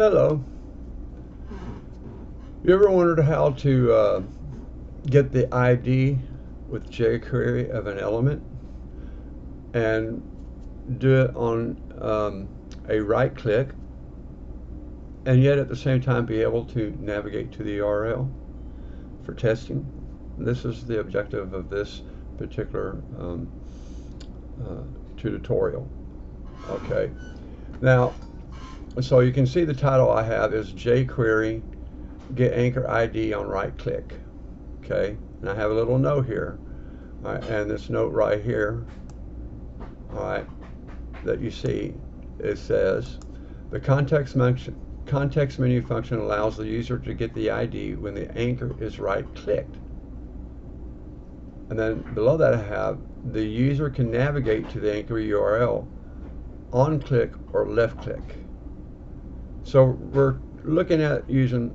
Hello. You ever wondered how to get the ID with jQuery of an element and do it on a right click and yet at the same time be able to navigate to the URL for testing? This is the objective of this particular tutorial. Okay. Now, so you can see the title I have is jQuery get anchor ID on right click. Okay, and I have a little note here. All right, and this note right here, all right, that you see, it says the context menu function allows the user to get the ID when the anchor is right clicked. And then below that I have the user can navigate to the anchor URL on click or left click. So we're looking at using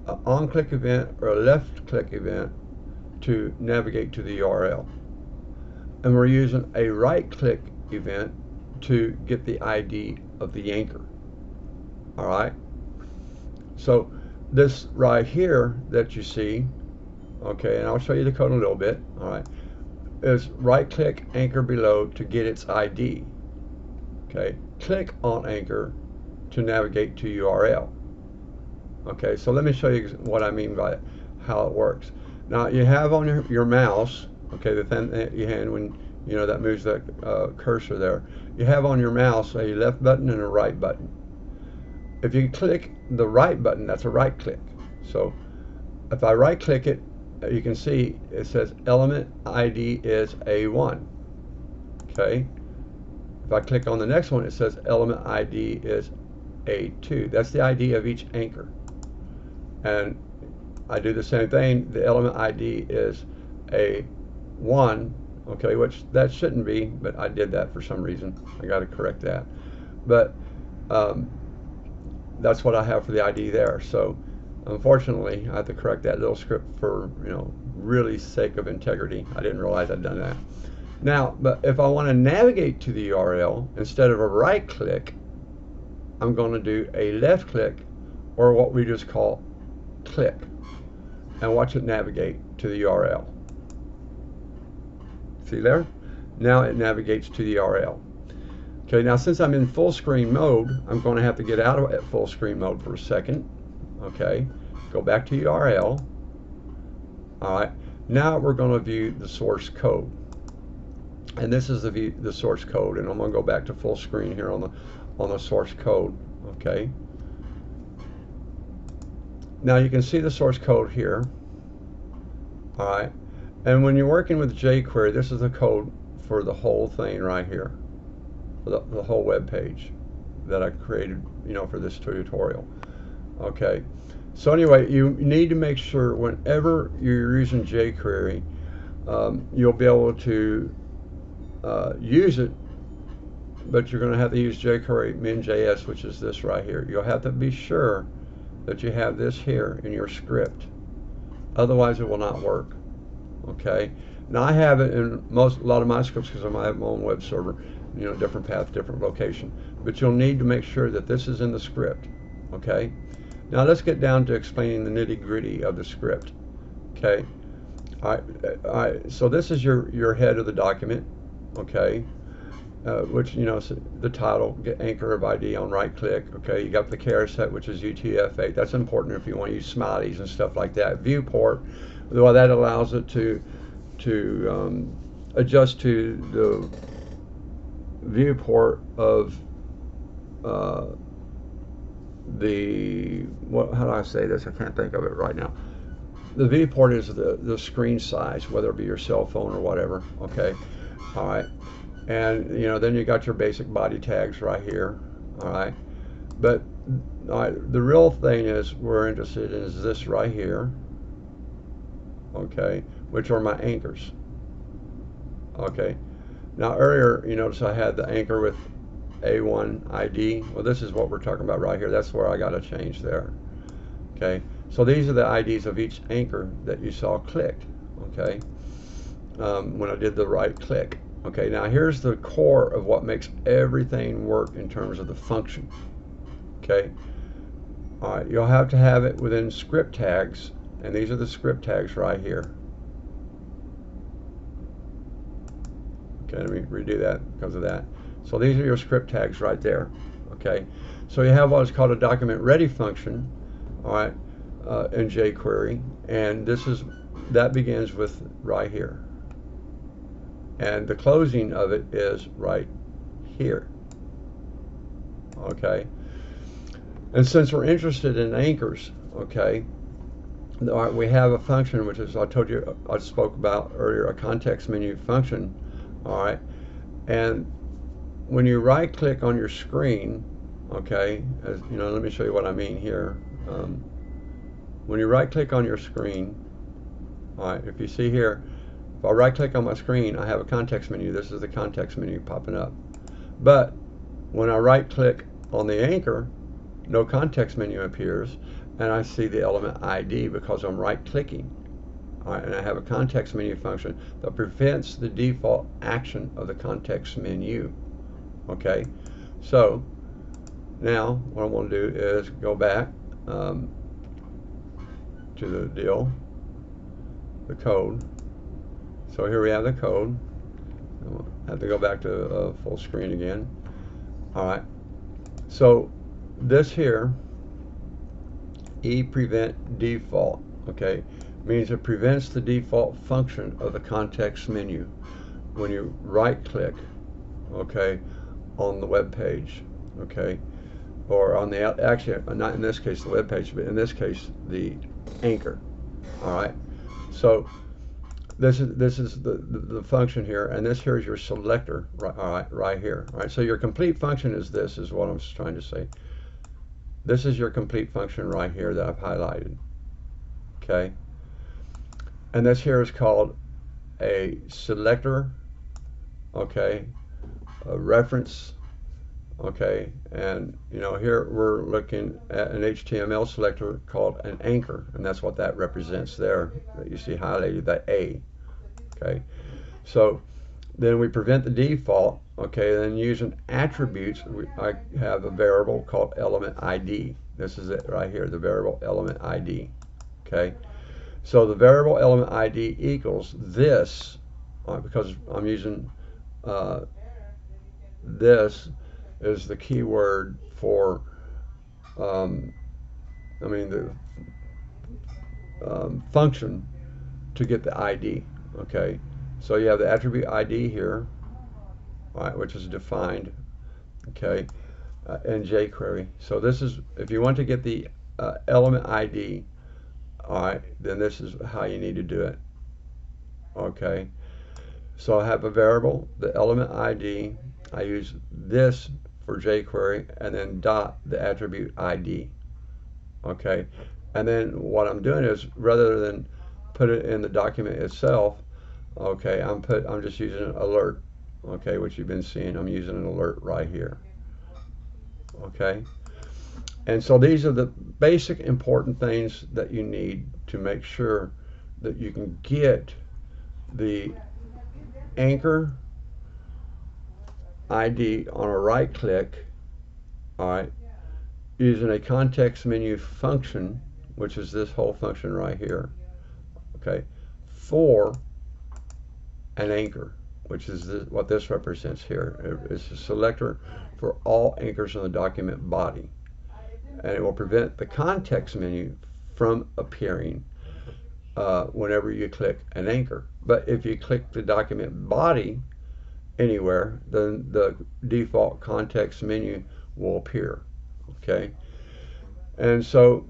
an on click event or a left click event to navigate to the URL. And we're using a right click event to get the ID of the anchor. All right. So this right here that you see, okay, and I'll show you the code in a little bit, all right, is right click anchor below to get its ID. Okay, click on anchor to navigate to URL. Okay, so let me show you what I mean by how it works. Now you have on your mouse, okay, the thing that you hand when you know that moves that cursor there, you have on your mouse a left button and a right button. If you click the right button, that's a right click. So if I right click it, you can see it says element ID is A1. Okay. If I click on the next one, it says element ID is A2. That's the ID of each anchor. And I do the same thing. The element ID is A1. Okay, which that shouldn't be, but I did that for some reason. I got to correct that. But that's what I have for the ID there. So unfortunately, I have to correct that little script for, really sake of integrity. I didn't realize I'd done that. Now, but if I want to navigate to the URL, instead of a right click, I'm going to do a left click, or what we just call click, and watch it navigate to the URL. See there? Now it navigates to the URL. Okay, now since I'm in full screen mode, I'm going to have to get out of full screen mode for a second. Okay, go back to URL. All right, now we're going to view the source code. And this is the source code, and I'm going to go back to full screen here on the source code. Okay. Now you can see the source code here. All right, and when you're working with jQuery, this is the code for the whole thing right here, the whole web page that I created, for this tutorial. Okay. So anyway, you need to make sure whenever you're using jQuery, you'll be able to use it, but you're going to have to use jQuery min.js, which is this right here. You'll have to be sure that you have this here in your script. Otherwise, it will not work. Okay. Now I have it in a lot of my scripts because I have my own web server. Different path, different location. But you'll need to make sure that this is in the script. Okay. Now let's get down to explaining the nitty-gritty of the script. Okay. All right. So this is your head of the document. Okay. Which the title, get anchor of ID on right click. Okay, you got the caret, which is UTF-8. That's important if you want to use smileys and stuff like that. Viewport, well, that allows it to adjust to the viewport of how do I say this? I can't think of it right now. The viewport is the screen size, whether it be your cell phone or whatever. Okay, all right. And then you got your basic body tags right here. All right, but all right, the real thing is we're interested in is this right here. Okay, which are my anchors. Okay, now earlier you notice I had the anchor with A1 ID. Well, this is what we're talking about right here. That's where I got to change there. Okay, so these are the IDs of each anchor that you saw clicked. Okay, when I did the right click. Okay, now here's the core of what makes everything work in terms of the function. Okay. All right. You'll have to have it within script tags, and these are the script tags right here. Okay, let me redo that because of that. So these are your script tags right there. Okay. So you have what's called a document ready function. All right. In jQuery, and that begins with right here, and the closing of it is right here. Okay, and since we're interested in anchors, okay, all right, we have a function which is, I told you, I spoke about earlier, a context menu function. All right, and when you right click on your screen, okay, as you know, let me show you what I mean here. When you right click on your screen, all right, if you see here, if I right click on my screen, I have a context menu. This is the context menu popping up. But when I right click on the anchor, no context menu appears, and I see the element ID because I'm right clicking. All right, and I have a context menu function that prevents the default action of the context menu. Okay, so now what I'm going to do is go back to the deal, the code. So here we have the code. I'll have to go back to full screen again. All right. So this here, prevent default, okay, means it prevents the default function of the context menu when you right click, okay, on the web page, okay, or on the, actually not in this case the web page, but in this case the anchor. All right. So this is the function here, and this here is your selector, right here. All right, so your complete function is this, is what I'm trying to say. This is your complete function right here that I've highlighted. Okay, and this here is called a selector. Okay, a reference. Okay, and you know, here we're looking at an HTML selector called an anchor, and that's what that represents there, that you see highlighted, that A. Okay, so then we prevent the default. Okay, then using attributes, I have a variable called element ID. This is it right here, the variable element ID. Okay, so the variable element ID equals this, because I'm using this is the keyword for the function to get the ID. Okay, so you have the attribute ID here, all right, which is defined, okay, in jQuery. So this is, if you want to get the element ID, all right, then this is how you need to do it. Okay, so I have a variable, the element ID. I use this for jQuery, and then dot the attribute ID. Okay, and then what I'm doing is, rather than put it in the document itself, okay, I'm just using an alert, okay, which you've been seeing. I'm using an alert right here. Okay, and so these are the basic important things that you need to make sure that you can get the anchor ID on a right click, all right, using a context menu function, which is this whole function right here, okay, for an anchor, which is what this represents here. It's a selector for all anchors on the document body, and it will prevent the context menu from appearing whenever you click an anchor. But if you click the document body anywhere, then the default context menu will appear. Okay, and so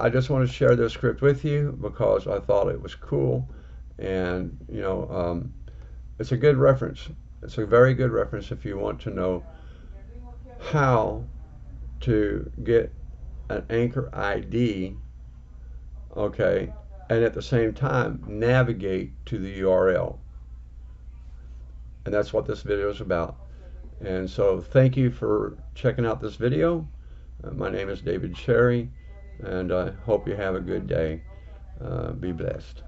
I just want to share this script with you because I thought it was cool, and you know, it's a good reference. It's a very good reference if you want to know how to get an anchor ID, okay, and at the same time navigate to the URL. And that's what this video is about. And so thank you for checking out this video. My name is David Cherry, and I hope you have a good day. Be blessed.